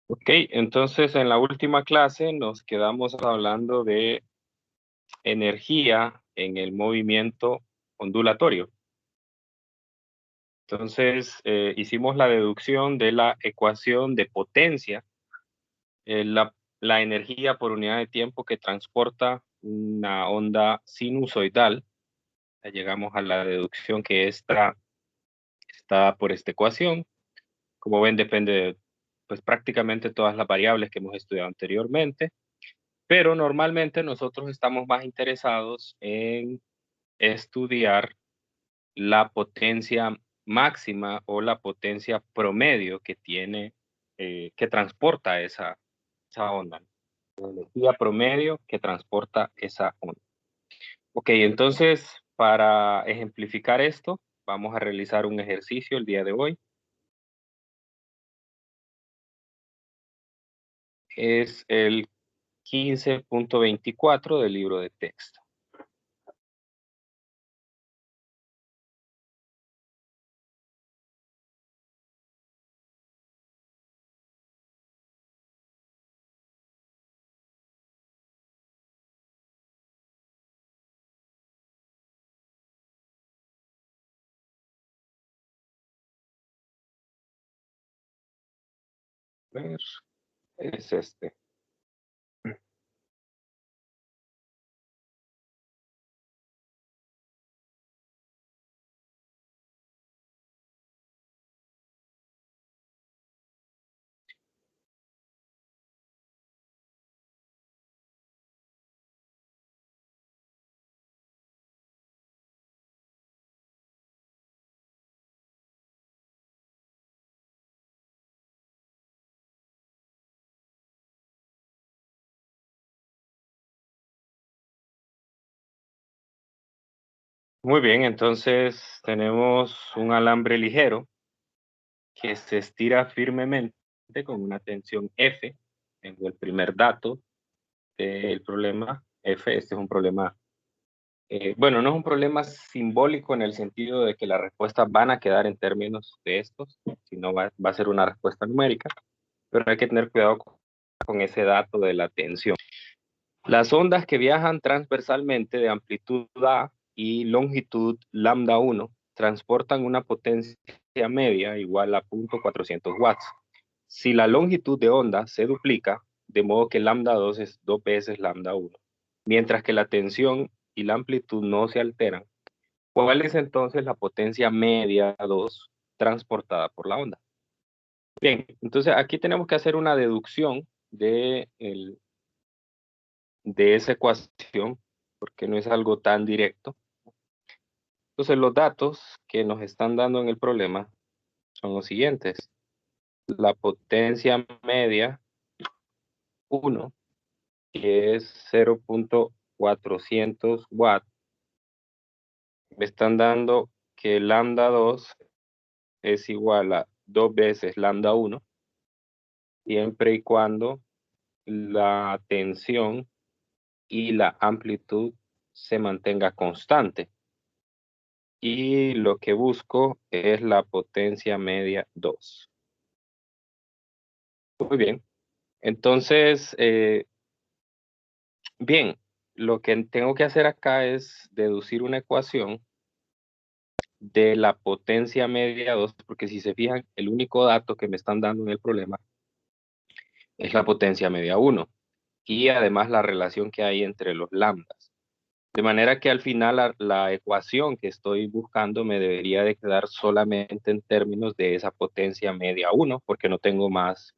Ok, entonces en la última clase nos quedamos hablando de energía en el movimiento ondulatorio. Entonces hicimos la deducción de la ecuación de potencia, la energía por unidad de tiempo que transporta una onda sinusoidal. Ya llegamos a la deducción que está por esta ecuación. Como ven, depende de pues, prácticamente todas las variables que hemos estudiado anteriormente. Pero normalmente nosotros estamos más interesados en estudiar la potencia máxima o la potencia promedio que tiene, que transporta esa onda. La energía promedio que transporta esa onda. Ok, entonces para ejemplificar esto, vamos a realizar un ejercicio el día de hoy. Es el 15.24 del libro de texto. A ver, es este. Muy bien, entonces tenemos un alambre ligero que se estira firmemente con una tensión F. Tengo el primer dato del problema F. Este es un problema, bueno, no es un problema simbólico en el sentido de que las respuestas van a quedar en términos de estos, sino va a ser una respuesta numérica, pero hay que tener cuidado con ese dato de la tensión. Las ondas que viajan transversalmente de amplitud A y longitud lambda 1 transportan una potencia media igual a 0.400 watts. Si la longitud de onda se duplica, de modo que lambda 2 es 2 veces lambda 1, mientras que la tensión y la amplitud no se alteran, ¿cuál es entonces la potencia media 2 transportada por la onda? Bien, entonces aquí tenemos que hacer una deducción de esa ecuación, porque no es algo tan directo. Entonces, los datos que nos están dando en el problema son los siguientes. La potencia media 1, que es 0.400 watts, me están dando que lambda 2 es igual a 2 veces lambda 1, siempre y cuando la tensión y la amplitud se mantenga constante. Y lo que busco es la potencia media 2. Muy bien. Entonces, bien, lo que tengo que hacer acá es deducir una ecuación de la potencia media 2, porque si se fijan, el único dato que me están dando en el problema es la potencia media 1 y además la relación que hay entre los lambdas. De manera que al final la ecuación que estoy buscando me debería de quedar solamente en términos de esa potencia media 1, porque no tengo más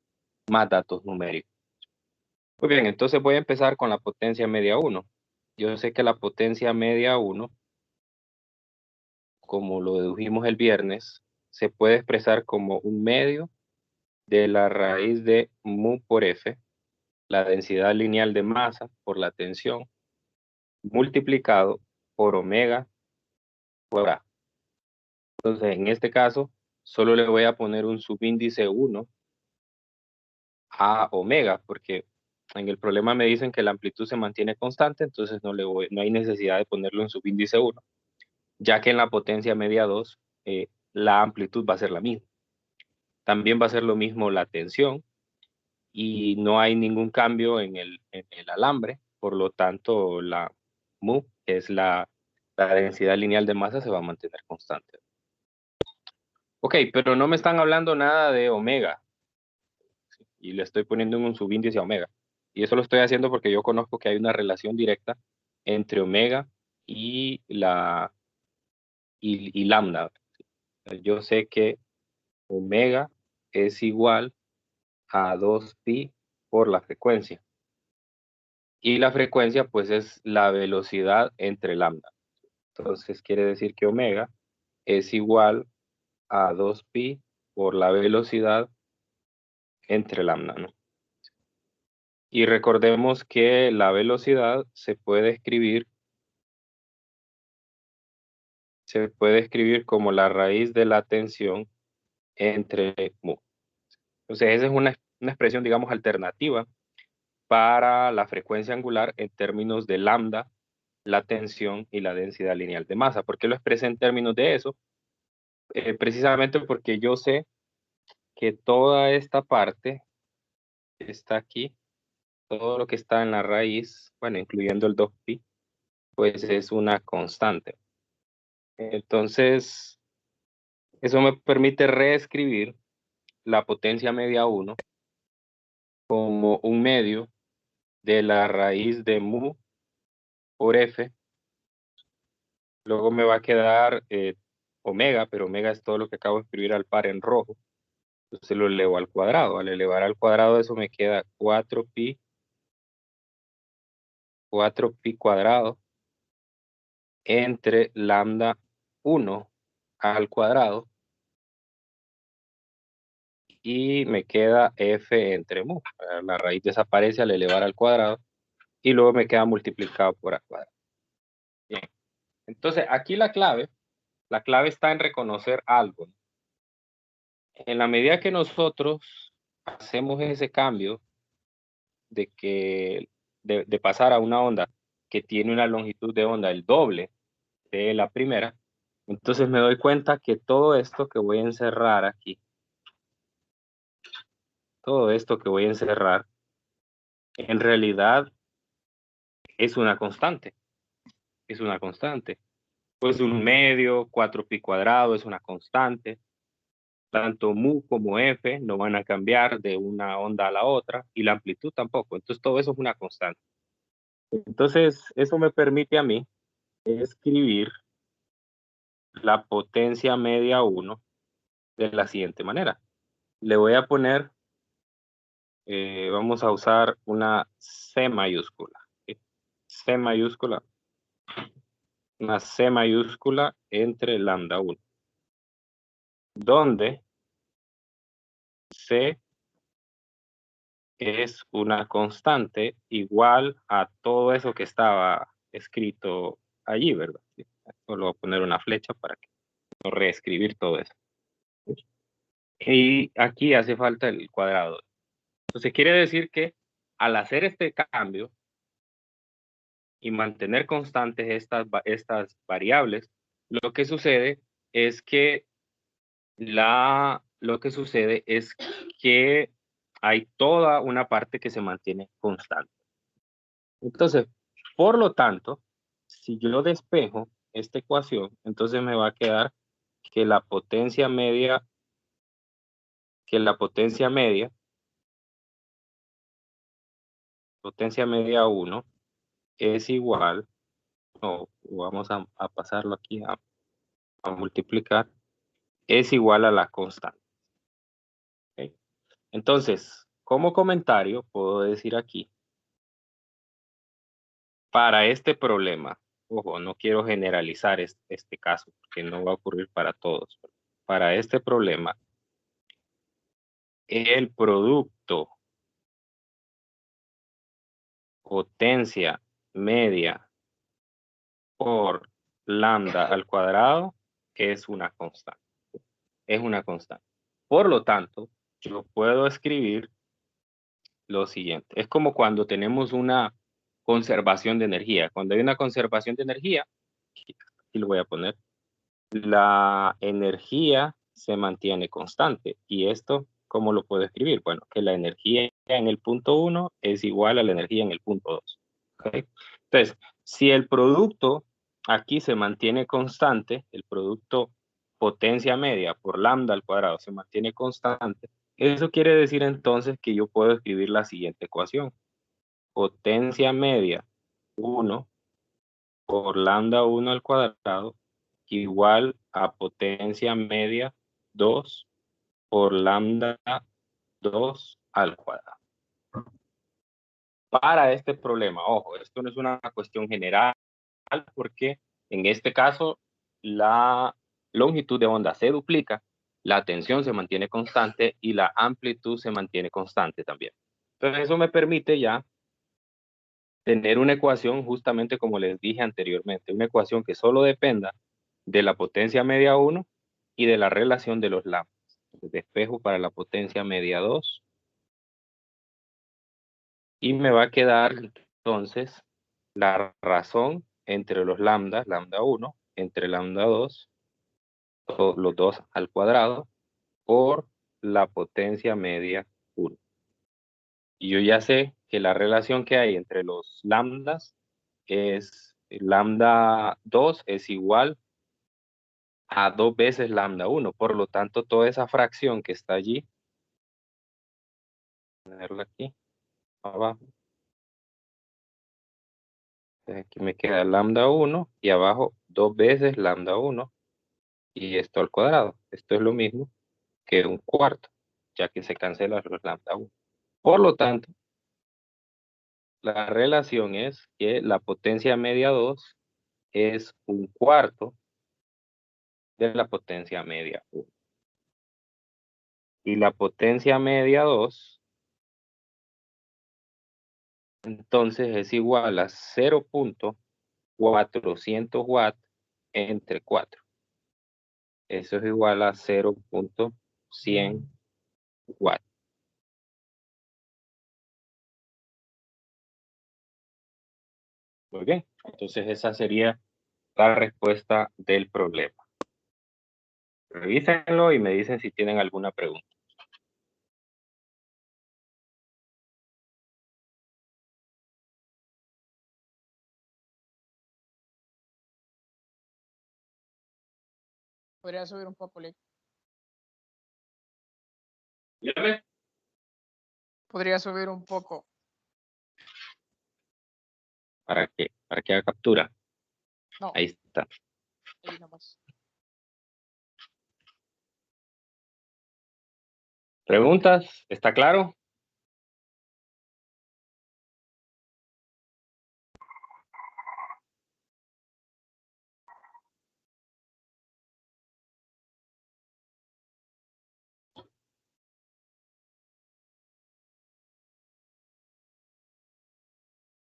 datos numéricos. Muy bien, entonces voy a empezar con la potencia media 1. Yo sé que la potencia media 1, como lo dedujimos el viernes, se puede expresar como un medio de la raíz de mu por F, la densidad lineal de masa por la tensión, multiplicado por omega por A. Entonces, en este caso, solo le voy a poner un subíndice 1 a omega, porque en el problema me dicen que la amplitud se mantiene constante, entonces no hay necesidad de ponerlo en subíndice 1, ya que en la potencia media 2 la amplitud va a ser la misma. También va a ser lo mismo la tensión, y no hay ningún cambio en el alambre, por lo tanto la mu, que es la densidad lineal de masa, se va a mantener constante. Ok, pero no me están hablando nada de omega, y le estoy poniendo un subíndice a omega. Y eso lo estoy haciendo porque yo conozco que hay una relación directa entre omega y lambda. Yo sé que omega es igual a 2pi por la frecuencia. Y la frecuencia, pues, es la velocidad entre lambda. Entonces, quiere decir que omega es igual a 2pi por la velocidad entre lambda, ¿no? Y recordemos que la velocidad se puede escribir como la raíz de la tensión entre mu. Entonces, esa es una expresión, digamos, alternativa para la frecuencia angular en términos de lambda, la tensión y la densidad lineal de masa. ¿Por qué lo expresé en términos de eso? Precisamente porque yo sé que toda esta parte está aquí, todo lo que está en la raíz, bueno, incluyendo el 2pi, pues es una constante. Entonces, eso me permite reescribir la potencia media 1 como un medio de la raíz de mu por f. Luego me va a quedar omega, pero omega es todo lo que acabo de escribir al par en rojo. Entonces lo elevo al cuadrado. Al elevar al cuadrado eso me queda 4pi cuadrado entre lambda 1 al cuadrado y me queda f entre mu. La raíz desaparece al elevar al cuadrado y luego me queda multiplicado por a cuadrado. Bien. Entonces aquí la clave está en reconocer algo. En la medida que nosotros hacemos ese cambio de pasar a una onda que tiene una longitud de onda el doble de la primera, entonces me doy cuenta que todo esto que voy a encerrar aquí, todo esto que voy a encerrar, en realidad es una constante. Es una constante. Pues un medio, 4pi cuadrado es una constante. Tanto mu como f no van a cambiar de una onda a la otra y la amplitud tampoco. Entonces todo eso es una constante. Entonces eso me permite a mí escribir la potencia media 1 de la siguiente manera. Le voy a poner, vamos a usar una C mayúscula. ¿Sí? C mayúscula. Una C mayúscula entre lambda 1. Donde C es una constante igual a todo eso que estaba escrito allí, ¿verdad? Sí. Solo voy a poner una flecha para que no reescribir todo eso. Y aquí hace falta el cuadrado. Entonces quiere decir que al hacer este cambio y mantener constantes estas variables, lo que sucede es que hay toda una parte que se mantiene constante. Entonces, por lo tanto, si yo despejo esta ecuación, entonces me va a quedar que la potencia media 1 es igual, o vamos a pasarlo aquí a multiplicar, es igual a la constante. ¿Okay? Entonces, como comentario, puedo decir aquí, para este problema, ojo, no quiero generalizar este caso, porque no va a ocurrir para todos. Para este problema, el producto potencia media por lambda al cuadrado es una constante. Es una constante. Por lo tanto, yo puedo escribir lo siguiente. Es como cuando tenemos una conservación de energía. Cuando hay una conservación de energía, aquí lo voy a poner, la energía se mantiene constante y esto ¿cómo lo puedo escribir? Bueno, que la energía en el punto 1 es igual a la energía en el punto 2. ¿Okay? Entonces, si el producto aquí se mantiene constante, el producto potencia media por lambda al cuadrado se mantiene constante, eso quiere decir entonces que yo puedo escribir la siguiente ecuación. Potencia media 1 por lambda 1 al cuadrado igual a potencia media 2 por lambda 2 al cuadrado. Para este problema, ojo, esto no es una cuestión general porque en este caso la longitud de onda se duplica, la tensión se mantiene constante y la amplitud se mantiene constante también. Entonces eso me permite ya tener una ecuación justamente como les dije anteriormente, una ecuación que solo dependa de la potencia media 1 y de la relación de los lambdas. Despejo para la potencia media 2 y me va a quedar entonces la razón entre los lambdas, lambda 1, entre lambda 2, los dos al cuadrado, por la potencia media 1. Y yo ya sé que la relación que hay entre los lambdas es lambda 2 es igual a 2 veces lambda 1. Por lo tanto, toda esa fracción que está allí, ponerla aquí abajo, aquí me queda lambda 1 y abajo 2 veces lambda 1 y esto al cuadrado. Esto es lo mismo que un cuarto, ya que se cancelan los lambda 1. Por lo tanto, la relación es que la potencia media 2 es un cuarto de la potencia media 1. Y la potencia media 2, entonces es igual a 0.400 watts entre 4. Eso es igual a 0.100 watts. Muy bien, entonces esa sería la respuesta del problema. Revísenlo y me dicen si tienen alguna pregunta. Podría subir un poco, Lick. Dígame. Podría subir un poco. ¿Para qué? Para que haga captura. No, Ahí está. ahí nomás. ¿Preguntas? ¿Está claro?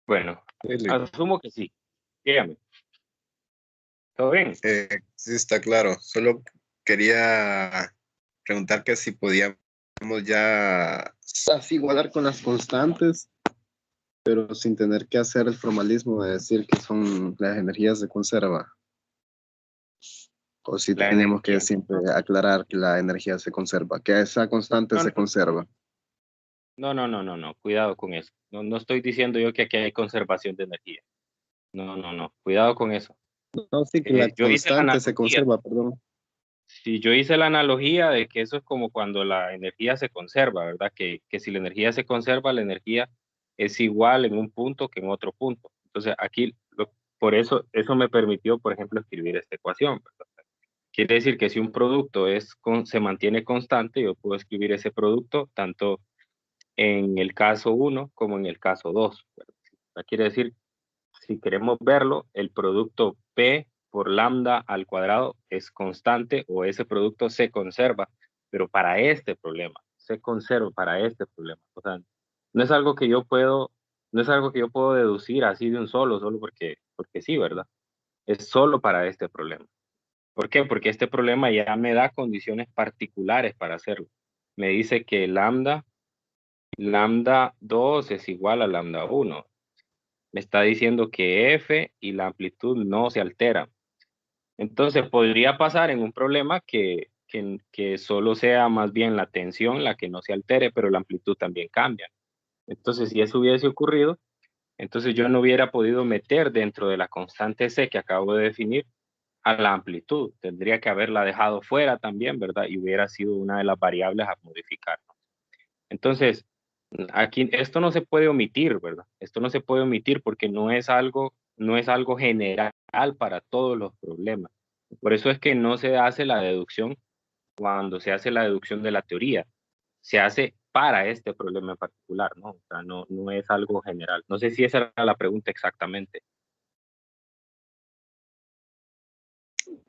Bueno, asumo que sí. Dígame. ¿Todo bien? Sí, está claro. Solo quería preguntar que si podíamos ya así igualar con las constantes, pero sin tener que hacer el formalismo de decir que son las energías de conserva. O si La tenemos que energía. siempre aclarar que la energía se conserva, que esa constante se conserva. No. Cuidado con eso. No estoy diciendo yo que aquí hay conservación de energía. No. Cuidado con eso. No, sí, que la Yo hice la constante se analogía. conserva, perdón. Si yo hice la analogía de que eso es como cuando la energía se conserva, ¿verdad? Que si la energía se conserva, la energía es igual en un punto que en otro punto. Entonces, aquí, por eso me permitió, por ejemplo, escribir esta ecuación, ¿verdad? Quiere decir que si un producto se mantiene constante, yo puedo escribir ese producto tanto en el caso 1 como en el caso 2. Quiere decir, si queremos verlo, el producto P por lambda al cuadrado es constante o ese producto se conserva, pero para este problema, se conserva para este problema. O sea, no es algo que yo puedo, no es algo que yo puedo deducir así de un solo porque sí, ¿verdad? Es solo para este problema. ¿Por qué? Porque este problema ya me da condiciones particulares para hacerlo. Me dice que lambda 2 es igual a lambda 1. Me está diciendo que F y la amplitud no se alteran. Entonces podría pasar en un problema que que solo sea más bien la tensión la que no se altere, pero la amplitud también cambia. Entonces, si eso hubiese ocurrido, entonces yo no hubiera podido meter dentro de la constante C que acabo de definir a la amplitud. Tendría que haberla dejado fuera también, ¿verdad? Y hubiera sido una de las variables a modificar. Entonces, aquí esto no se puede omitir, ¿verdad? Esto no se puede omitir porque no es algo general para todos los problemas. Por eso es que no se hace la deducción cuando se hace la deducción de la teoría. Se hace para este problema en particular, ¿no? O sea, no es algo general. No sé si esa era la pregunta exactamente.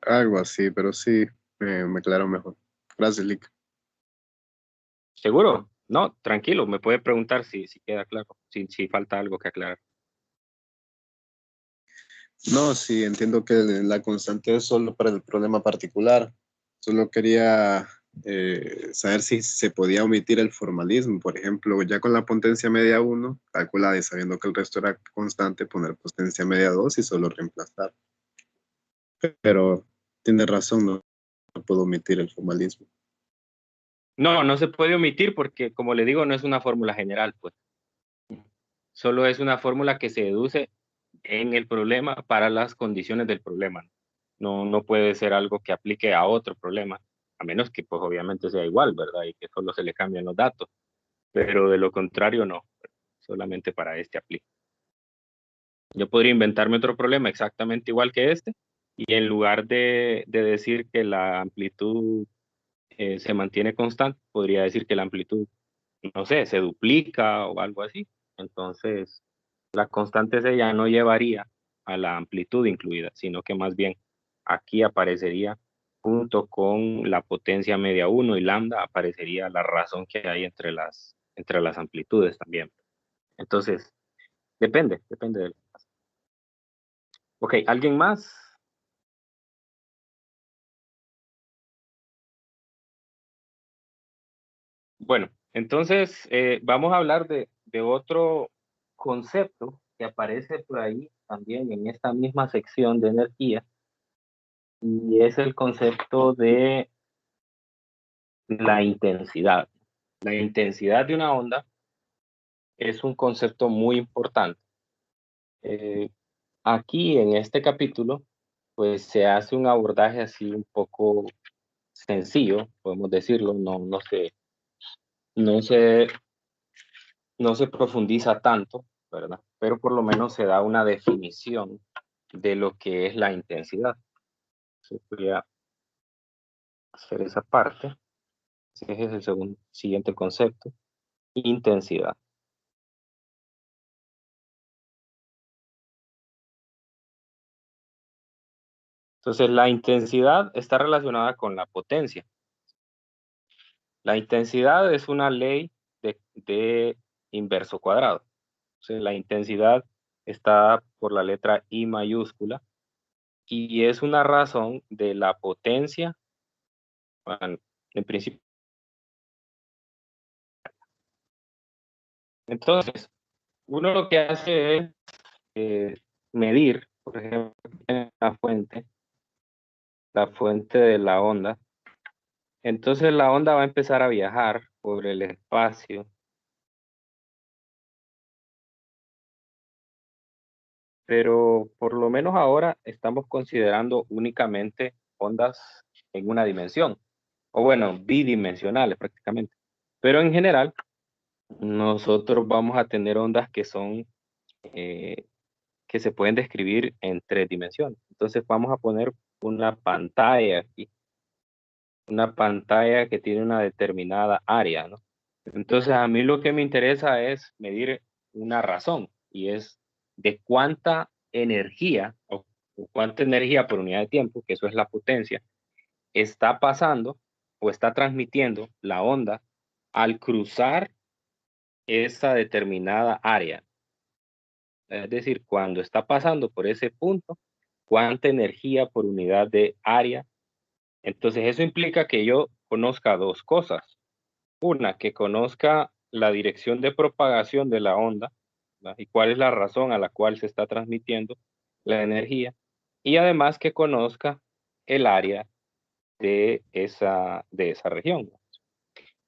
Algo así, pero sí, me aclaro mejor. Gracias, Lick. ¿Seguro? No, tranquilo, me puede preguntar si queda claro, si falta algo que aclarar. No, sí, entiendo que la constante es solo para el problema particular. Solo quería saber si se podía omitir el formalismo. Por ejemplo, ya con la potencia media 1, calculada y sabiendo que el resto era constante, poner potencia media 2 y solo reemplazar. Pero tiene razón, no puedo omitir el formalismo. No se puede omitir porque, como le digo, no es una fórmula general, pues. Solo es una fórmula que se deduce en el problema para las condiciones del problema. No puede ser algo que aplique a otro problema, a menos que, pues, obviamente sea igual, ¿verdad? Y que solo se le cambien los datos. Pero de lo contrario, no. Solamente para este aplica. Yo podría inventarme otro problema exactamente igual que este, y en lugar de decir que la amplitud se mantiene constante, podría decir que la amplitud, no sé, se duplica o algo así. Entonces, la constante C ya no llevaría a la amplitud incluida, sino que más bien aquí aparecería junto con la potencia media 1 y lambda, aparecería la razón que hay entre las amplitudes también. Entonces, depende del caso. Ok, ¿alguien más? Bueno, entonces vamos a hablar de otro concepto que aparece por ahí también en esta misma sección de energía, y es el concepto de la intensidad. La intensidad de una onda es un concepto muy importante. Aquí en este capítulo, pues se hace un abordaje así un poco sencillo, podemos decirlo, no se, no se profundiza tanto, ¿verdad? Pero por lo menos se da una definición de lo que es la intensidad. Entonces voy a hacer esa parte. Ese es el siguiente concepto, intensidad. Entonces, la intensidad está relacionada con la potencia. La intensidad es una ley de inverso cuadrado. Entonces, la intensidad está por la letra I mayúscula y es una razón de la potencia, bueno, en principio. Entonces, uno lo que hace es medir, por ejemplo, la fuente de la onda. Entonces la onda va a empezar a viajar por el espacio, pero por lo menos ahora estamos considerando únicamente ondas en una dimensión, o bueno, bidimensionales prácticamente. Pero en general, nosotros vamos a tener ondas que son, que se pueden describir en 3 dimensiones. Entonces vamos a poner una pantalla aquí, una pantalla que tiene una determinada área, ¿no? Entonces a mí lo que me interesa es medir una razón, y es de cuánta energía o cuánta energía por unidad de tiempo, que eso es la potencia, está pasando o está transmitiendo la onda al cruzar esa determinada área. Es decir, cuando está pasando por ese punto, cuánta energía por unidad de área. Entonces eso implica que yo conozca dos cosas. Una, que conozca la dirección de propagación de la onda, ¿verdad? Y cuál es la razón a la cual se está transmitiendo la energía. Y además que conozca el área de esa región.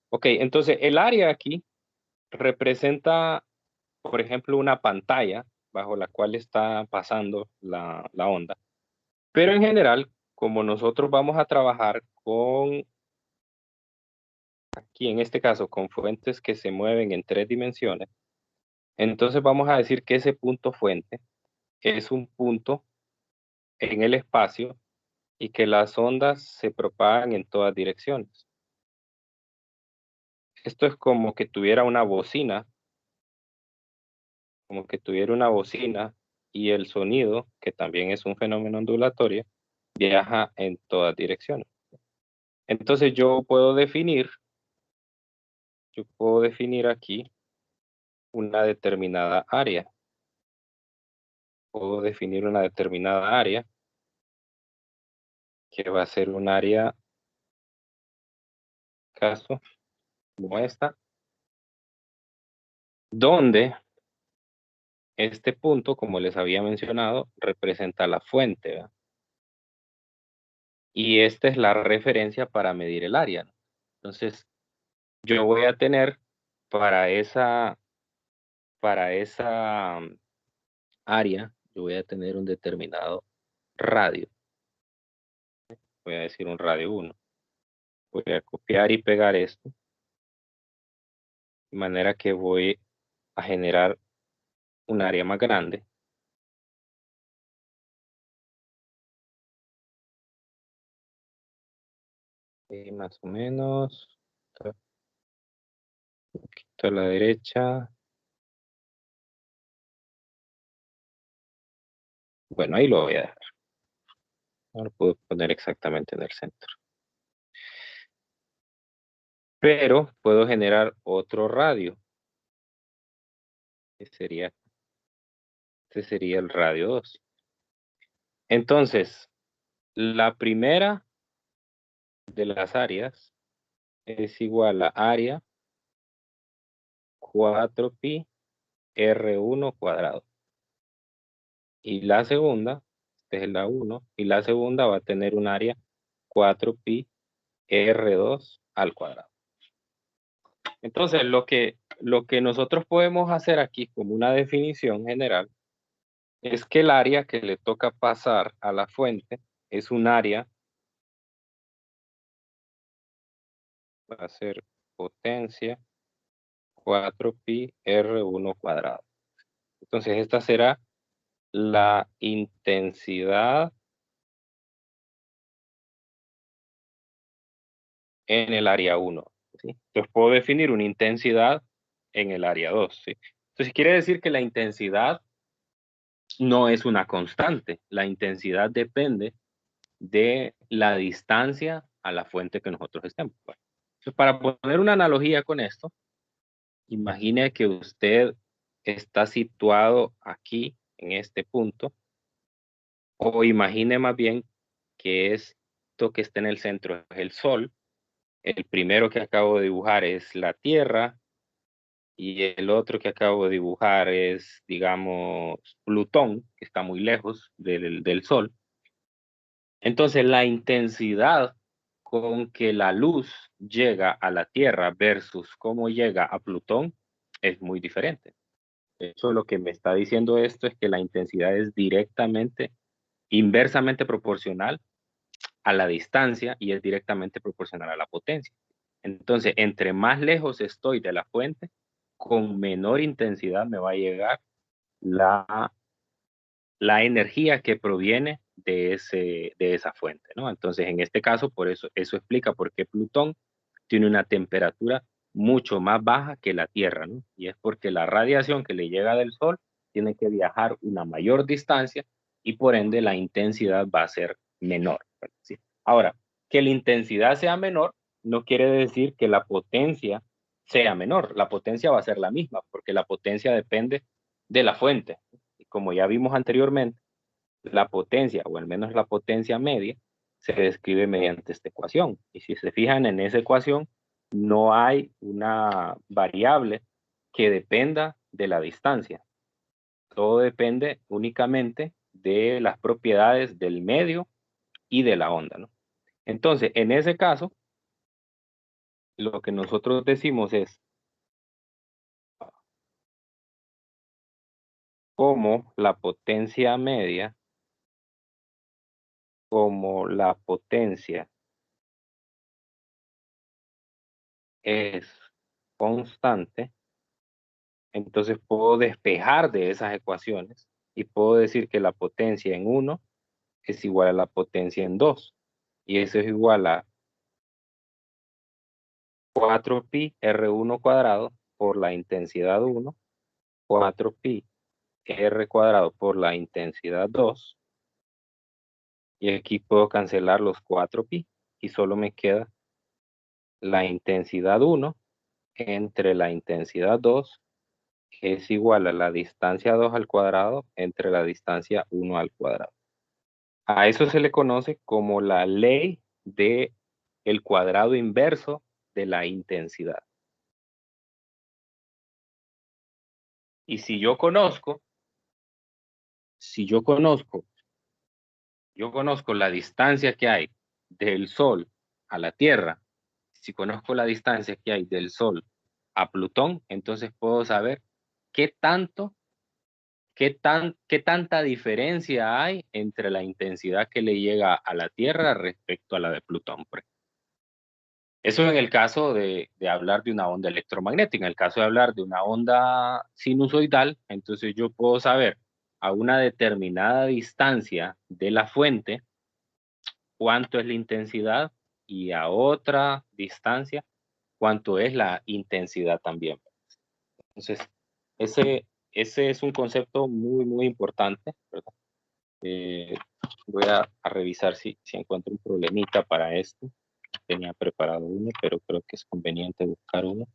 Ok, entonces el área aquí representa, por ejemplo, una pantalla bajo la cual está pasando la onda. Pero en general, como nosotros vamos a trabajar con, aquí en este caso, con fuentes que se mueven en 3 dimensiones, entonces vamos a decir que ese punto fuente es un punto en el espacio y que las ondas se propagan en todas direcciones. Esto es como que tuviera una bocina, y el sonido, que también es un fenómeno ondulatorio, viaja en todas direcciones. Entonces yo puedo definir aquí una determinada área. Puedo definir una determinada área que va a ser un área, caso como esta, donde este punto, como les había mencionado, representa la fuente, ¿verdad? Y esta es la referencia para medir el área, ¿no? Entonces, yo voy a tener para esa área, yo voy a tener un determinado radio. Voy a decir un radio 1. Voy a copiar y pegar esto, de manera que voy a generar un área más grande. Y más o menos, un poquito a la derecha. Bueno, ahí lo voy a dejar. No lo puedo poner exactamente en el centro. Pero puedo generar otro radio. Este sería el radio 2. Entonces, la primera de las áreas es igual a área 4pi R1 cuadrado. Y la segunda, esta es la 1, y la segunda va a tener un área 4pi R2 al cuadrado. Entonces, lo que nosotros podemos hacer aquí como una definición general es que el área que le toca pasar a la fuente es un área, va a ser potencia 4pi R1 cuadrado. Entonces, esta será la intensidad en el área 1. ¿Sí? Entonces, puedo definir una intensidad en el área 2. ¿Sí? Entonces, quiere decir que la intensidad no es una constante. La intensidad depende de la distancia a la fuente que nosotros estemos. Bueno, entonces, para poner una analogía con esto, imagine que usted está situado aquí, en este punto, o imagine más bien que esto que está en el centro es el Sol, el primero que acabo de dibujar es la Tierra, y el otro que acabo de dibujar es, digamos, Plutón, que está muy lejos del Sol. Entonces, la intensidad con que la luz llega a la Tierra versus cómo llega a Plutón es muy diferente. De hecho, lo que me está diciendo esto es que la intensidad es directamente, inversamente proporcional a la distancia y es directamente proporcional a la potencia. Entonces, entre más lejos estoy de la fuente, con menor intensidad me va a llegar la energía que proviene de esa fuente, ¿no? Entonces, en este caso, por eso explica por qué Plutón tiene una temperatura mucho más baja que la Tierra, ¿no? Y es porque la radiación que le llega del Sol tiene que viajar una mayor distancia y por ende la intensidad va a ser menor, ¿sí? Ahora, que la intensidad sea menor no quiere decir que la potencia sea menor. La potencia va a ser la misma porque la potencia depende de la fuente. Y como ya vimos anteriormente, la potencia, o al menos la potencia media, se describe mediante esta ecuación. Y si se fijan en esa ecuación, no hay una variable que dependa de la distancia. Todo depende únicamente de las propiedades del medio y de la onda, ¿no? Entonces, en ese caso, lo que nosotros decimos es como la potencia media, como la potencia es constante, entonces puedo despejar de esas ecuaciones y puedo decir que la potencia en 1 es igual a la potencia en 2. Y eso es igual a 4pi R1 cuadrado por la intensidad 1, 4pi R cuadrado por la intensidad 2. Y aquí puedo cancelar los 4pi y solo me queda la intensidad 1 entre la intensidad 2, que es igual a la distancia 2 al cuadrado entre la distancia 1 al cuadrado. A eso se le conoce como la ley de el cuadrado inverso de la intensidad. Y si yo conozco la distancia que hay del Sol a la Tierra, si conozco la distancia que hay del Sol a Plutón, entonces puedo saber qué tanta diferencia hay entre la intensidad que le llega a la Tierra respecto a la de Plutón. Eso en el caso de hablar de una onda electromagnética. En el caso de hablar de una onda sinusoidal, entonces yo puedo saber a una determinada distancia de la fuente cuánto es la intensidad y a otra distancia cuánto es la intensidad también. Entonces, ese es un concepto muy, muy importante, ¿verdad? Voy a revisar si encuentro un problemita para esto. Tenía preparado uno, pero creo que es conveniente buscar uno.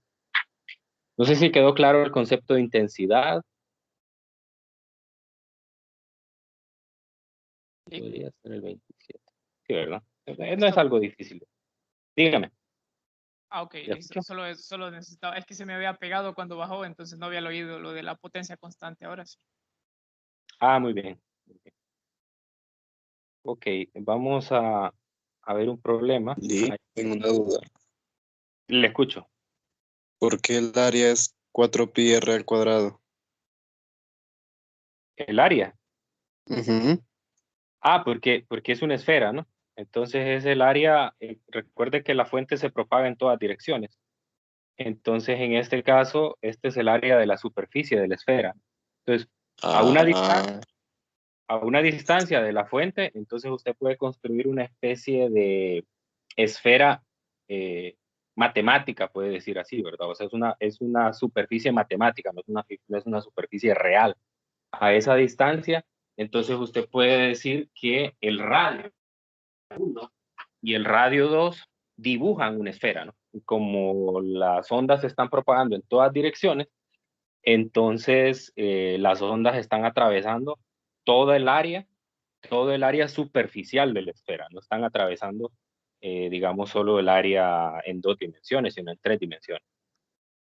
No sé si quedó claro el concepto de intensidad. Sí. Podría ser el 27. Sí, ¿verdad? No es algo difícil. Dígame. Ah, ok, ¿Ya listo. escuchó? Solo necesitaba, es que se me había pegado cuando bajó, entonces no había oído lo de la potencia constante. Ahora sí. Ah, muy bien. Ok, vamos a ver un problema. Sí, tengo una duda. Le escucho. ¿Por qué el área es 4pi r al cuadrado? El área. Ujú. Ah, porque es una esfera, ¿no? Entonces es el área, recuerde que la fuente se propaga en todas direcciones. Entonces, en este caso, este es el área de la superficie de la esfera. Entonces, a una Ah, distancia de la fuente, entonces usted puede construir una especie de esfera matemática, puede decir así, ¿verdad? O sea, es una superficie matemática, no es una superficie real. A esa distancia, entonces usted puede decir que el radio 1 y el radio 2 dibujan una esfera, ¿no? Y como las ondas se están propagando en todas direcciones, entonces las ondas están atravesando todo el área, todo el área superficial de la esfera, no están atravesando, digamos, solo el área en 2 dimensiones, sino en 3 dimensiones.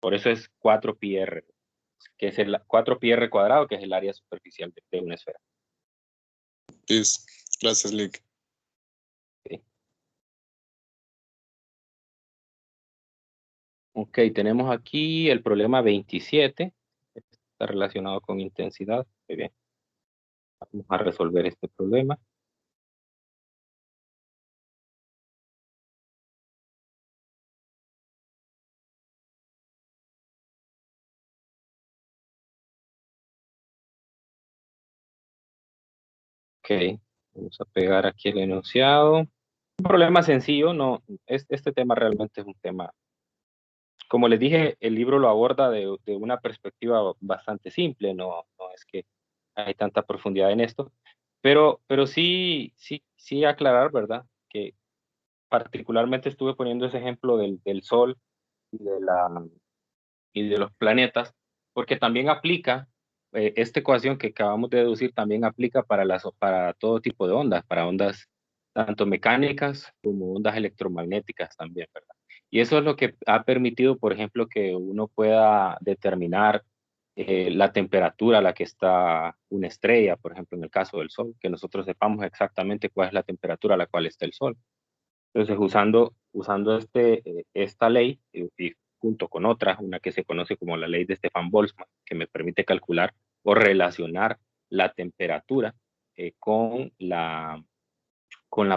Por eso es 4pi r, que es el 4pi r cuadrado, que es el área superficial de una esfera. pues, gracias, Lick. ¿Sí? Ok, tenemos aquí el problema 27, está relacionado con intensidad. Muy bien, vamos a resolver este problema. Ok, vamos a pegar aquí el enunciado. Un problema sencillo, no, este tema realmente es un tema, como les dije, el libro lo aborda de una perspectiva bastante simple, no es que hay tanta profundidad en esto, pero sí aclarar, ¿verdad? Que particularmente estuve poniendo ese ejemplo del Sol y y de los planetas, porque también aplica, esta ecuación que acabamos de deducir también aplica para todo tipo de ondas, para ondas tanto mecánicas como ondas electromagnéticas también, ¿verdad? Y eso es lo que ha permitido, por ejemplo, que uno pueda determinar la temperatura a la que está una estrella, por ejemplo, en el caso del Sol, que nosotros sepamos exactamente cuál es la temperatura a la cual está el Sol. Entonces, usando esta ley y junto con otra, una que se conoce como la ley de Stefan-Boltzmann, que me permite calcular o relacionar la temperatura con la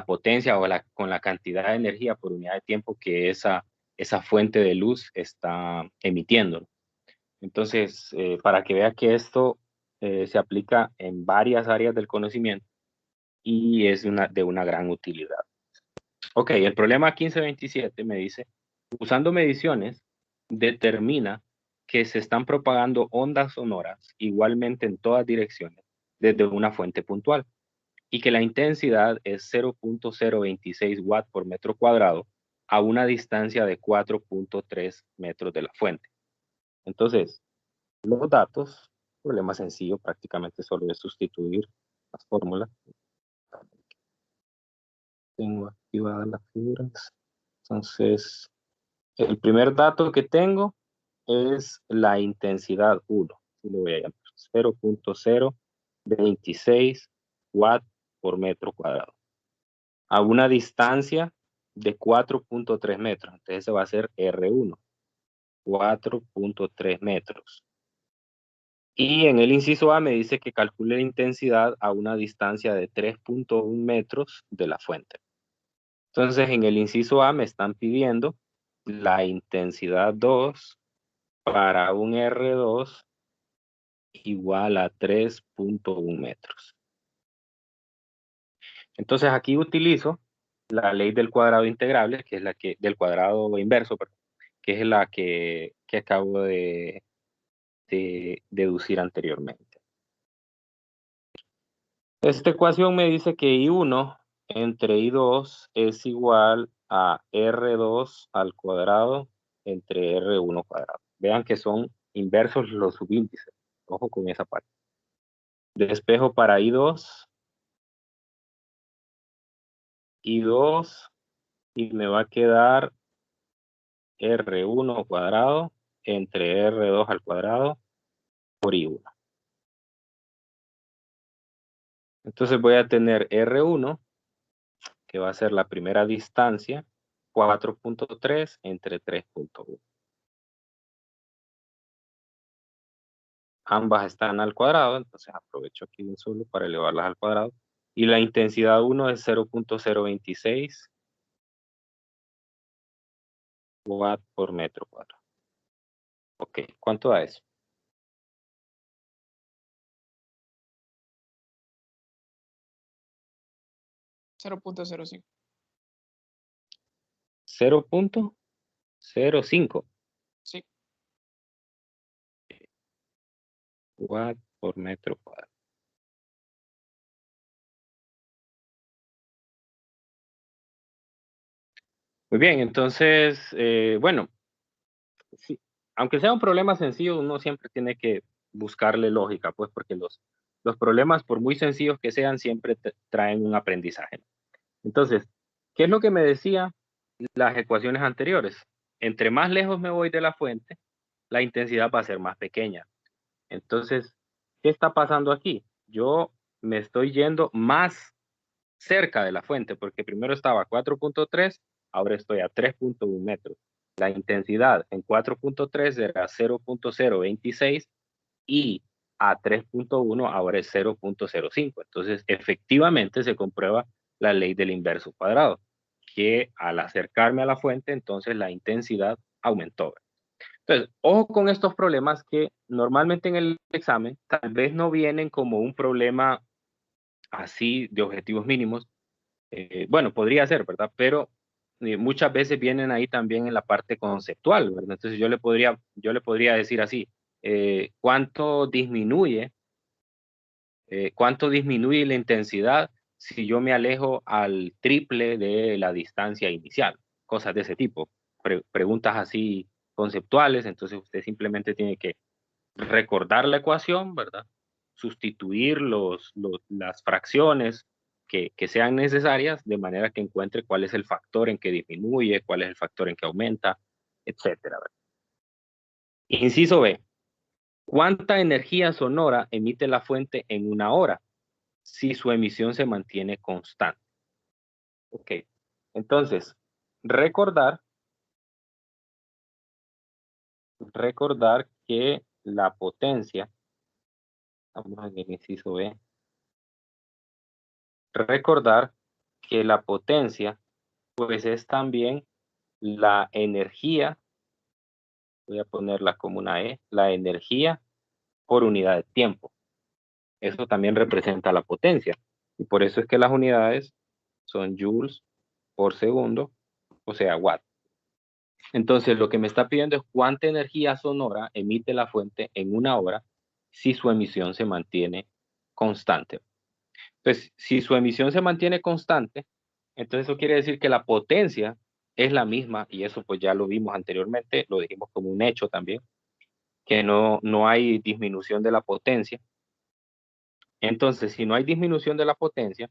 potencia o con la cantidad de energía por unidad de tiempo que esa fuente de luz está emitiendo. Entonces, para que vea que esto se aplica en varias áreas del conocimiento y es de una gran utilidad. Ok, el problema 1527 me dice, usando mediciones, determina que se están propagando ondas sonoras igualmente en todas direcciones desde una fuente puntual y que la intensidad es 0.026 watts por metro cuadrado a una distancia de 4.3 metros de la fuente. Entonces, los datos, problema sencillo, prácticamente solo es sustituir las fórmulas. Tengo activadas las figuras. Entonces, el primer dato que tengo es la intensidad 1. Así lo voy a llamar. 0.026 watts por metro cuadrado. A una distancia de 4.3 metros. Entonces, ese va a ser R1. 4.3 metros. Y en el inciso A me dice que calcule la intensidad a una distancia de 3.1 metros de la fuente. Entonces, en el inciso A me están pidiendo la intensidad 2 para un R2 igual a 3.1 metros. Entonces, aquí utilizo la ley del cuadrado integrable, que es la que, del cuadrado inverso, perdón, que es la que acabo de deducir anteriormente. Esta ecuación me dice que I1 entre I2 es igual a R2 al cuadrado entre R1 cuadrado. Vean que son inversos los subíndices. Ojo con esa parte. Despejo para I2 y me va a quedar R1 cuadrado entre R2 al cuadrado por I1. Entonces voy a tener R1, que va a ser la primera distancia, 4.3 entre 3.1. Ambas están al cuadrado, entonces aprovecho aquí un solo para elevarlas al cuadrado. Y la intensidad 1 es 0.026 watt por metro cuadrado. Ok, ¿cuánto da eso? 0.05. 0.05 Sí. watt por metro cuadrado. Muy bien, entonces, bueno, sí, aunque sea un problema sencillo, uno siempre tiene que buscarle lógica, pues porque los problemas, por muy sencillos que sean, siempre traen un aprendizaje. Entonces, ¿qué es lo que me decía las ecuaciones anteriores? Entre más lejos me voy de la fuente, la intensidad va a ser más pequeña. Entonces, ¿qué está pasando aquí? Yo me estoy yendo más cerca de la fuente, porque primero estaba a 4.3, ahora estoy a 3.1 metros. La intensidad en 4.3 era 0.026 y a 3.1 ahora es 0.05. Entonces, efectivamente se comprueba la ley del inverso cuadrado, que al acercarme a la fuente, entonces la intensidad aumentó. Entonces, ojo con estos problemas que normalmente en el examen tal vez no vienen como un problema así de objetivos mínimos. Bueno, podría ser, ¿verdad? Pero muchas veces vienen ahí también en la parte conceptual, ¿verdad? Entonces yo le podría decir así, ¿cuánto disminuye la intensidad si yo me alejo al triple de la distancia inicial? Cosas de ese tipo. Preguntas así conceptuales, entonces usted simplemente tiene que recordar la ecuación, ¿verdad? Sustituir las fracciones que sean necesarias de manera que encuentre cuál es el factor en que disminuye, cuál es el factor en que aumenta, etcétera, ¿verdad? Inciso B. ¿Cuánta energía sonora emite la fuente en una hora si su emisión se mantiene constante? Ok. Entonces, recordar que la potencia, vamos en el inciso B, recordar que la potencia, pues es también la energía, voy a ponerla como una E, la energía por unidad de tiempo. Eso también representa la potencia. Y por eso es que las unidades son joules por segundo, o sea, watt. Entonces, lo que me está pidiendo es cuánta energía sonora emite la fuente en una hora si su emisión se mantiene constante. Entonces, si su emisión se mantiene constante, entonces eso quiere decir que la potencia es la misma, y eso pues ya lo vimos anteriormente, lo dijimos como un hecho también, que no hay disminución de la potencia. Entonces, si no hay disminución de la potencia,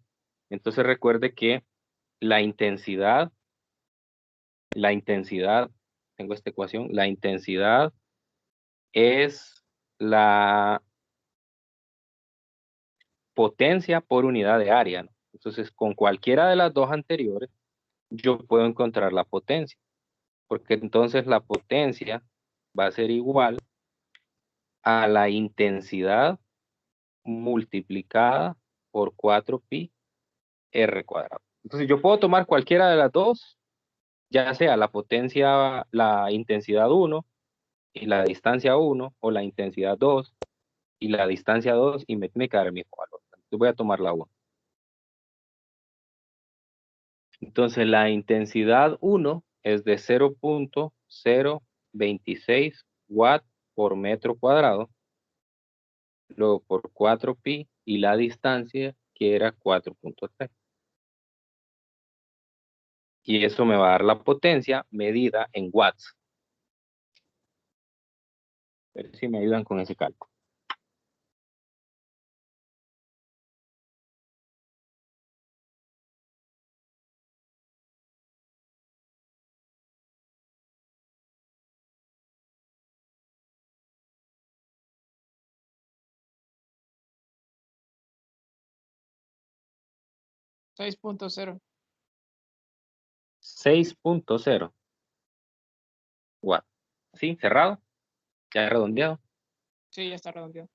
entonces recuerde que la intensidad, tengo esta ecuación, la intensidad es la potencia por unidad de área, ¿no? Entonces, con cualquiera de las dos anteriores, yo puedo encontrar la potencia, porque entonces la potencia va a ser igual a la intensidad multiplicada por 4pi r cuadrado. Entonces, yo puedo tomar cualquiera de las dos, ya sea la potencia, la intensidad 1 y la distancia 1, o la intensidad 2 y la distancia 2, y me tiene que dar el mismo valor. Entonces voy a tomar la 1. Entonces la intensidad 1 es de 0.026 watt por metro cuadrado, luego por 4pi, y la distancia que era 4.3. Y eso me va a dar la potencia medida en watts. A ver si me ayudan con ese cálculo. Seis punto cero. 6.0 watt. ¿Sí? ¿Cerrado? ¿Ya redondeado? Sí, ya está redondeado.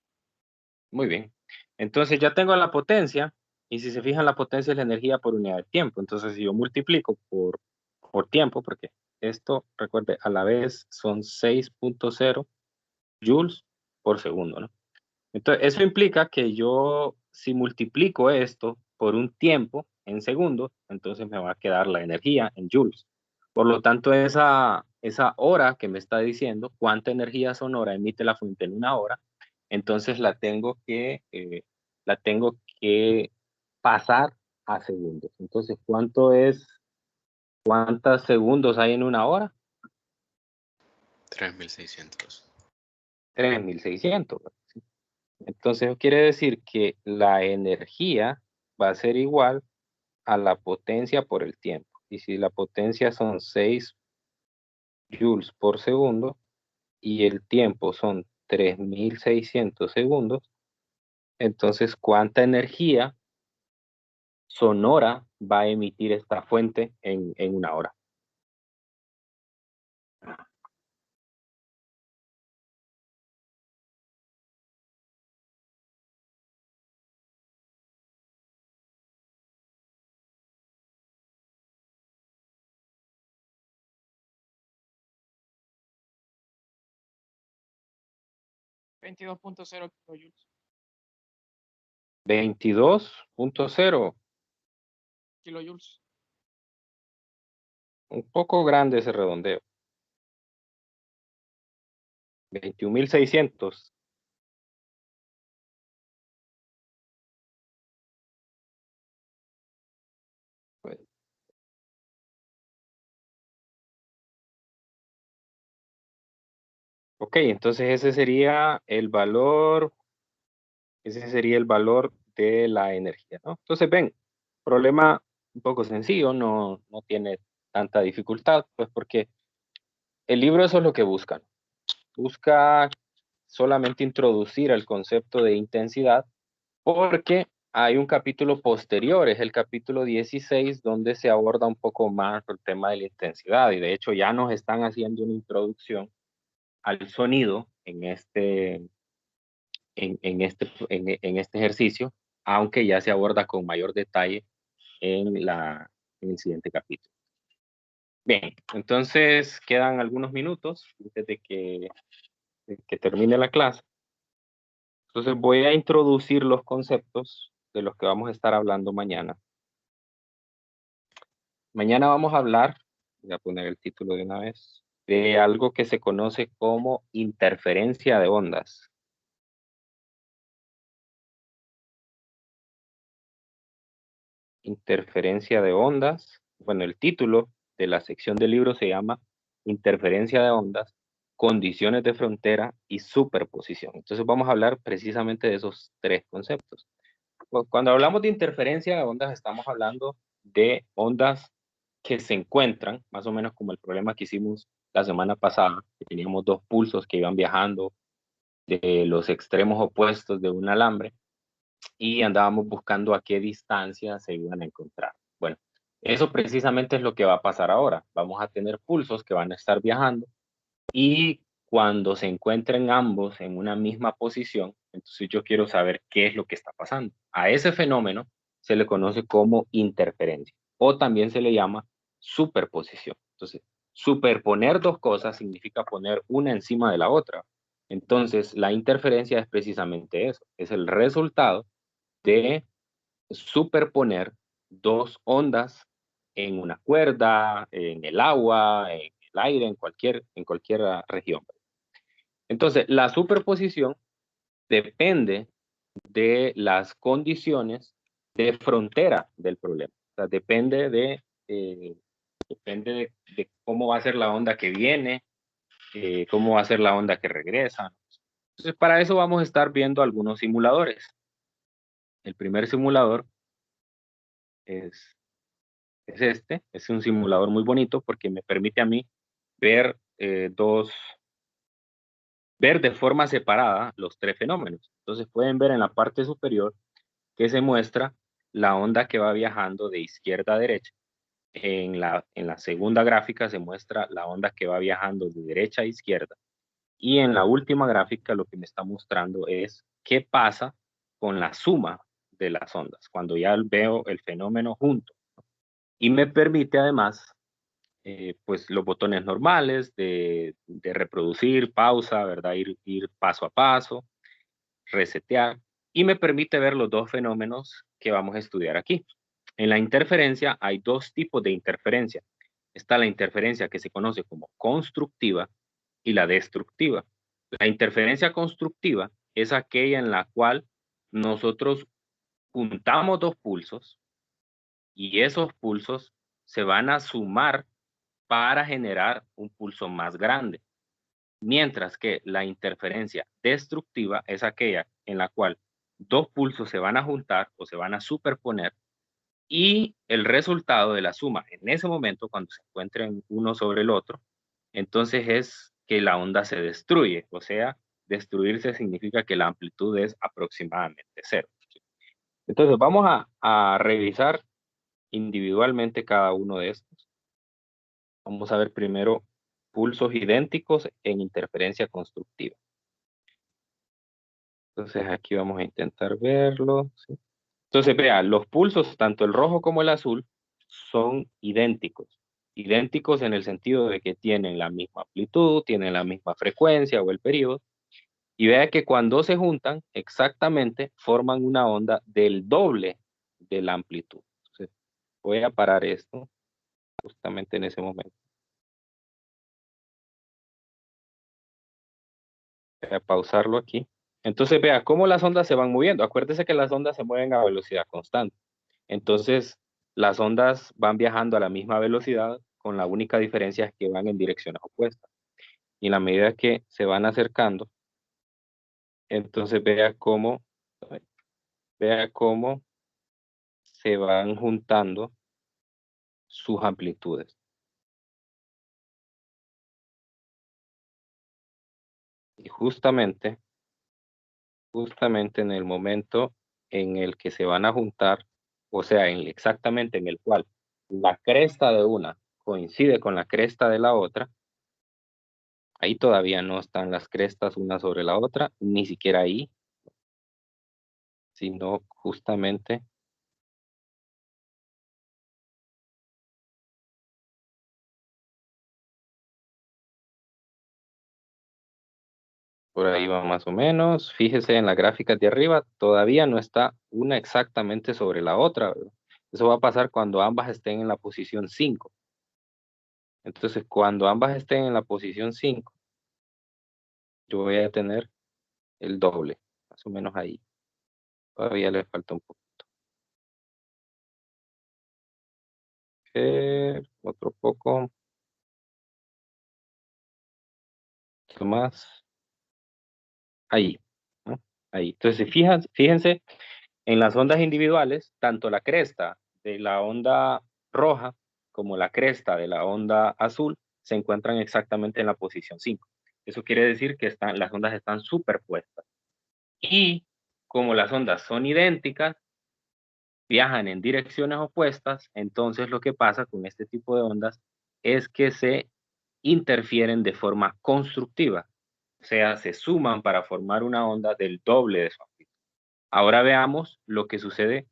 Muy bien. Entonces ya tengo la potencia, y si se fijan, la potencia es la energía por unidad de tiempo. Entonces, si yo multiplico por tiempo, porque esto, recuerde, a la vez son 6.0 joules por segundo, ¿no? Entonces, eso implica que yo, si multiplico esto por un tiempo en segundos, entonces me va a quedar la energía en joules. Por lo tanto, esa hora que me está diciendo cuánta energía sonora emite la fuente en una hora, entonces la tengo que pasar a segundos. Entonces, ¿cuántos segundos hay en una hora? 3600. 3600. Entonces, eso quiere decir que la energía va a ser igual a la potencia por el tiempo. Y si la potencia son 6 joules por segundo y el tiempo son 3600 segundos, entonces, ¿cuánta energía sonora va a emitir esta fuente en una hora? Veintidós punto cero kilojoules. 22.0. Kilojoules. Un poco grande ese redondeo. 21.600. Ok, entonces ese sería el valor de la energía, ¿no? Entonces ven, problema un poco sencillo, no tiene tanta dificultad, pues porque el libro eso es lo que busca. Busca solamente introducir el concepto de intensidad, porque hay un capítulo posterior, es el capítulo 16, donde se aborda un poco más el tema de la intensidad, y de hecho ya nos están haciendo una introducción al sonido en este ejercicio, aunque ya se aborda con mayor detalle en el siguiente capítulo. Bien, entonces quedan algunos minutos antes de que termine la clase. Entonces voy a introducir los conceptos de los que vamos a estar hablando mañana. Mañana vamos a hablar, voy a poner el título de una vez, de algo que se conoce como interferencia de ondas. Interferencia de ondas. Bueno, el título de la sección del libro se llama Interferencia de ondas, condiciones de frontera y superposición. Entonces vamos a hablar precisamente de esos tres conceptos. Cuando hablamos de interferencia de ondas, estamos hablando de ondas que se encuentran, más o menos como el problema que hicimos la semana pasada, que teníamos dos pulsos que iban viajando de los extremos opuestos de un alambre y andábamos buscando a qué distancia se iban a encontrar. Bueno, eso precisamente es lo que va a pasar ahora. Vamos a tener pulsos que van a estar viajando y cuando se encuentren ambos en una misma posición, entonces yo quiero saber qué es lo que está pasando. A ese fenómeno se le conoce como interferencia o también se le llama superposición. Entonces, superponer dos cosas significa poner una encima de la otra. Entonces, la interferencia es precisamente eso, es el resultado de superponer dos ondas en una cuerda, en el agua, en el aire, en cualquier región. Entonces, la superposición depende de las condiciones de frontera del problema. O sea, depende de cómo va a ser la onda que viene, cómo va a ser la onda que regresa. Entonces, para eso vamos a estar viendo algunos simuladores. El primer simulador es es un simulador muy bonito porque me permite a mí ver ver de forma separada los tres fenómenos. Entonces pueden ver en la parte superior que se muestra la onda que va viajando de izquierda a derecha. En la segunda gráfica se muestra la onda que va viajando de derecha a izquierda. Y en la última gráfica lo que me está mostrando es qué pasa con la suma de las ondas, cuando ya veo el fenómeno junto. Y me permite además, pues los botones normales de reproducir, pausa, ¿verdad? Ir paso a paso, resetear, y me permite ver los dos fenómenos que vamos a estudiar aquí. En la interferencia hay dos tipos de interferencia. Está la interferencia que se conoce como constructiva y la destructiva. La interferencia constructiva es aquella en la cual nosotros juntamos dos pulsos y esos pulsos se van a sumar para generar un pulso más grande. Mientras que la interferencia destructiva es aquella en la cual dos pulsos se van a juntar o se van a superponer y el resultado de la suma en ese momento, cuando se encuentren uno sobre el otro, entonces es que la onda se destruye. O sea, destruirse significa que la amplitud es aproximadamente cero. Entonces vamos a revisar individualmente cada uno de estos. Vamos a ver primero pulsos idénticos en interferencia constructiva. Entonces aquí vamos a intentar verlo. ¿Sí? Entonces vean, los pulsos, tanto el rojo como el azul, son idénticos. Idénticos en el sentido de que tienen la misma amplitud, tienen la misma frecuencia o el periodo. Y vea que cuando se juntan, exactamente forman una onda del doble de la amplitud. Entonces, voy a parar esto justamente en ese momento. Voy a pausarlo aquí. Entonces, vea cómo las ondas se van moviendo. Acuérdese que las ondas se mueven a velocidad constante. Entonces, las ondas van viajando a la misma velocidad, con la única diferencia es que van en direcciones opuestas. Y en la medida que se van acercando, entonces vea cómo se van juntando sus amplitudes. Y justamente en el momento en el que se van a juntar, o sea, exactamente en el cual la cresta de una coincide con la cresta de la otra, ahí todavía no están las crestas una sobre la otra, ni siquiera ahí, sino justamente por ahí va más o menos. Fíjese en la gráfica de arriba, todavía no está una exactamente sobre la otra, ¿verdad? Eso va a pasar cuando ambas estén en la posición 5. Entonces, cuando ambas estén en la posición 5, yo voy a tener el doble, más o menos ahí. Todavía le falta un poco. Otro poco. Otro más. Ahí, ¿no? Ahí. Entonces, fíjense en las ondas individuales, tanto la cresta de la onda roja como la cresta de la onda azul se encuentran exactamente en la posición 5. Eso quiere decir que las ondas están superpuestas. Y como las ondas son idénticas, viajan en direcciones opuestas, entonces lo que pasa con este tipo de ondas es que se interfieren de forma constructiva, o sea, se suman para formar una onda del doble de su amplitud. Ahora veamos lo que sucede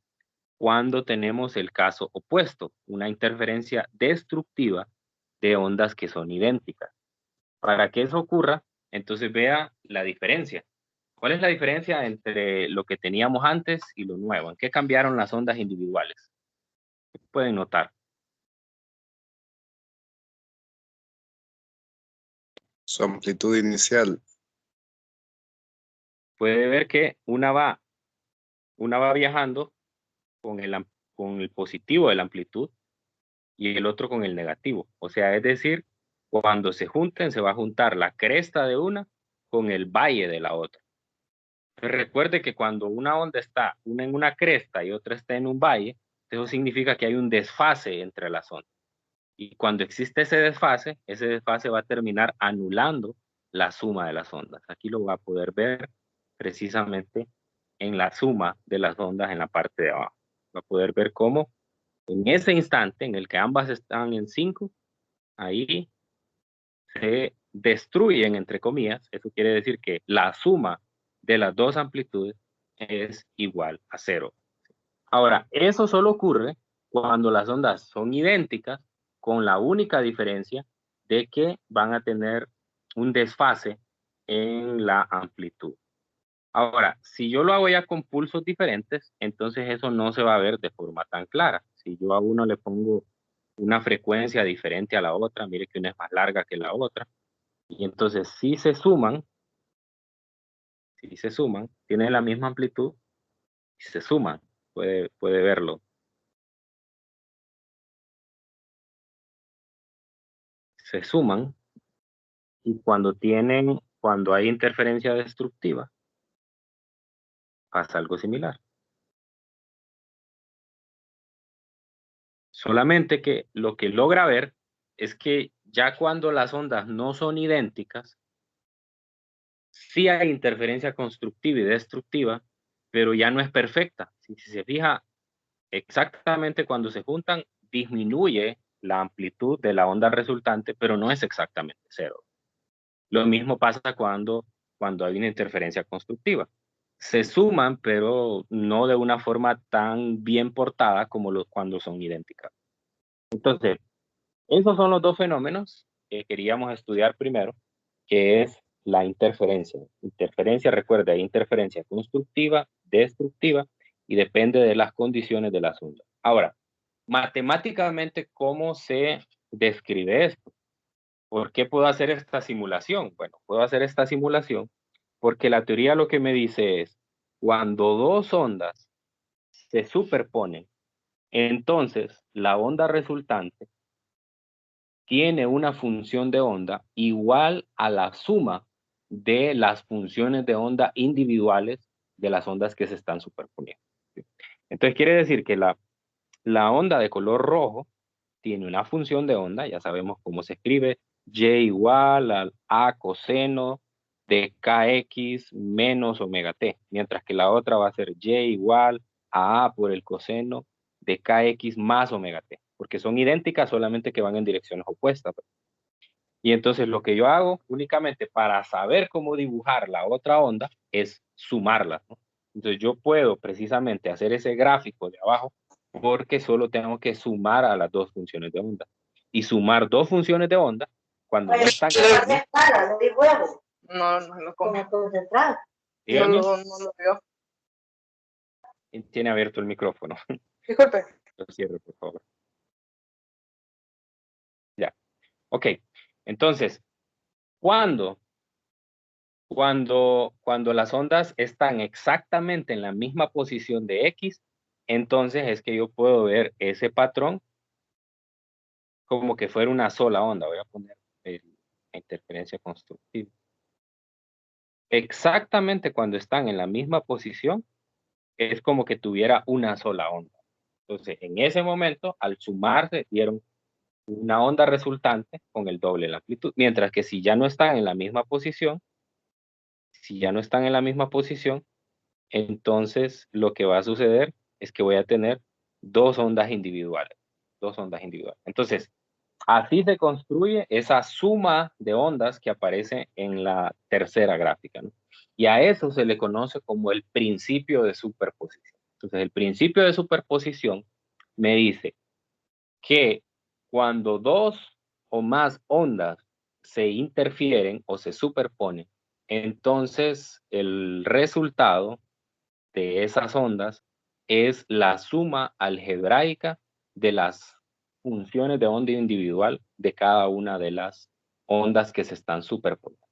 cuando tenemos el caso opuesto, una interferencia destructiva de ondas que son idénticas. Para que eso ocurra, entonces vea la diferencia. ¿Cuál es la diferencia entre lo que teníamos antes y lo nuevo? ¿En qué cambiaron las ondas individuales? ¿Qué pueden notar? Su amplitud inicial. Puede ver que una va viajando con el positivo de la amplitud y el otro con el negativo. O sea, es decir, cuando se junten, se va a juntar la cresta de una con el valle de la otra. Recuerde que cuando una onda está una en una cresta y otra está en un valle, eso significa que hay un desfase entre las ondas. Y cuando existe ese desfase va a terminar anulando la suma de las ondas. Aquí lo va a poder ver precisamente en la suma de las ondas en la parte de abajo. Va a poder ver cómo en ese instante en el que ambas están en 5, ahí se destruyen, entre comillas. Eso quiere decir que la suma de las dos amplitudes es igual a 0. Ahora, eso solo ocurre cuando las ondas son idénticas, con la única diferencia de que van a tener un desfase en la amplitud. Ahora, si yo lo hago ya con pulsos diferentes, entonces eso no se va a ver de forma tan clara. Si yo a uno le pongo una frecuencia diferente a la otra, mire que una es más larga que la otra, y entonces si se suman, tienen la misma amplitud, y se suman, puede verlo. Se suman, y cuando hay interferencia destructiva, pasa algo similar. Solamente que lo que logra ver es que ya cuando las ondas no son idénticas, sí hay interferencia constructiva y destructiva, pero ya no es perfecta. Si se fija, exactamente cuando se juntan, disminuye la amplitud de la onda resultante, pero no es exactamente 0. Lo mismo pasa cuando hay una interferencia constructiva. Se suman, pero no de una forma tan bien portada como cuando son idénticas. Entonces, esos son los dos fenómenos que queríamos estudiar primero, que es la interferencia. Interferencia, recuerda, hay interferencia constructiva, destructiva, y depende de las condiciones de las ondas. Ahora, matemáticamente, ¿cómo se describe esto? ¿Por qué puedo hacer esta simulación? Bueno, puedo hacer esta simulación porque la teoría lo que me dice es, cuando dos ondas se superponen, entonces la onda resultante tiene una función de onda igual a la suma de las funciones de onda individuales de las ondas que se están superponiendo. Entonces quiere decir que la onda de color rojo tiene una función de onda, ya sabemos cómo se escribe, y igual al a coseno de kx menos omega t, mientras que la otra va a ser y igual a por el coseno de kx más omega t, porque son idénticas, solamente que van en direcciones opuestas. Y entonces lo que yo hago únicamente para saber cómo dibujar la otra onda es sumarlas, ¿no? Entonces yo puedo precisamente hacer ese gráfico de abajo porque solo tengo que sumar a las dos funciones de onda. Y sumar dos funciones de onda cuando no están... No, no lo como. Dígame. No lo veo. Tiene abierto el micrófono. Disculpe. Lo cierro, por favor. Ya. Ok. Entonces, cuando las ondas están exactamente en la misma posición de X, entonces es que yo puedo ver ese patrón como que fuera una sola onda. Voy a poner la interferencia constructiva. Exactamente cuando están en la misma posición, es como que tuviera una sola onda. Entonces, en ese momento, al sumarse, dieron una onda resultante con el doble de la amplitud. Mientras que si ya no están en la misma posición, entonces lo que va a suceder es que voy a tener dos ondas individuales. Entonces, así se construye esa suma de ondas que aparece en la tercera gráfica, ¿no? Y a eso se le conoce como el principio de superposición. Entonces, el principio de superposición me dice que cuando dos o más ondas se interfieren o se superponen, entonces el resultado de esas ondas es la suma algebraica de las funciones de onda individual de cada una de las ondas que se están superponiendo.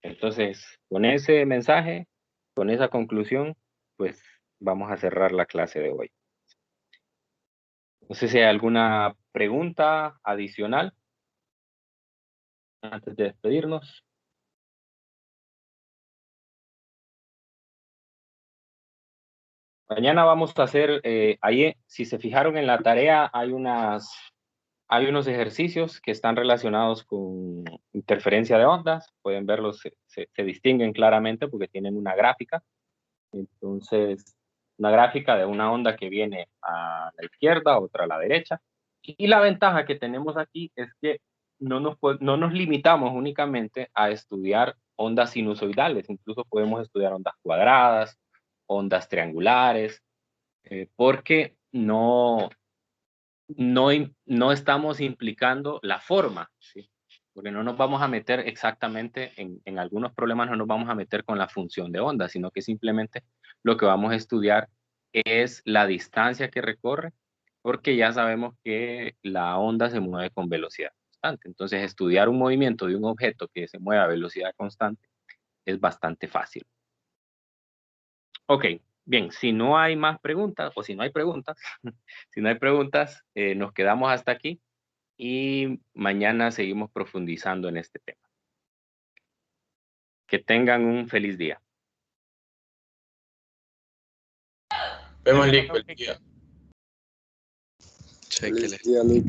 Entonces, con ese mensaje, con esa conclusión, pues vamos a cerrar la clase de hoy. No sé si hay alguna pregunta adicional antes de despedirnos. Mañana vamos a hacer, ahí, si se fijaron en la tarea, hay unos ejercicios que están relacionados con interferencia de ondas. Pueden verlos, se distinguen claramente porque tienen una gráfica. Entonces, una gráfica de una onda que viene a la izquierda, otra a la derecha. Y la ventaja que tenemos aquí es que no nos limitamos únicamente a estudiar ondas sinusoidales, incluso podemos estudiar ondas cuadradas, ondas triangulares, porque no estamos implicando la forma, ¿sí? Porque no nos vamos a meter exactamente en algunos problemas, no nos vamos a meter con la función de onda, sino que simplemente lo que vamos a estudiar es la distancia que recorre, porque ya sabemos que la onda se mueve con velocidad constante. Entonces, estudiar un movimiento de un objeto que se mueve a velocidad constante es bastante fácil. Ok, bien, si no hay más preguntas, o si no hay preguntas, nos quedamos hasta aquí y mañana seguimos profundizando en este tema. Que tengan un feliz día. Vemos, Lick, buen día. Feliz día, Lick.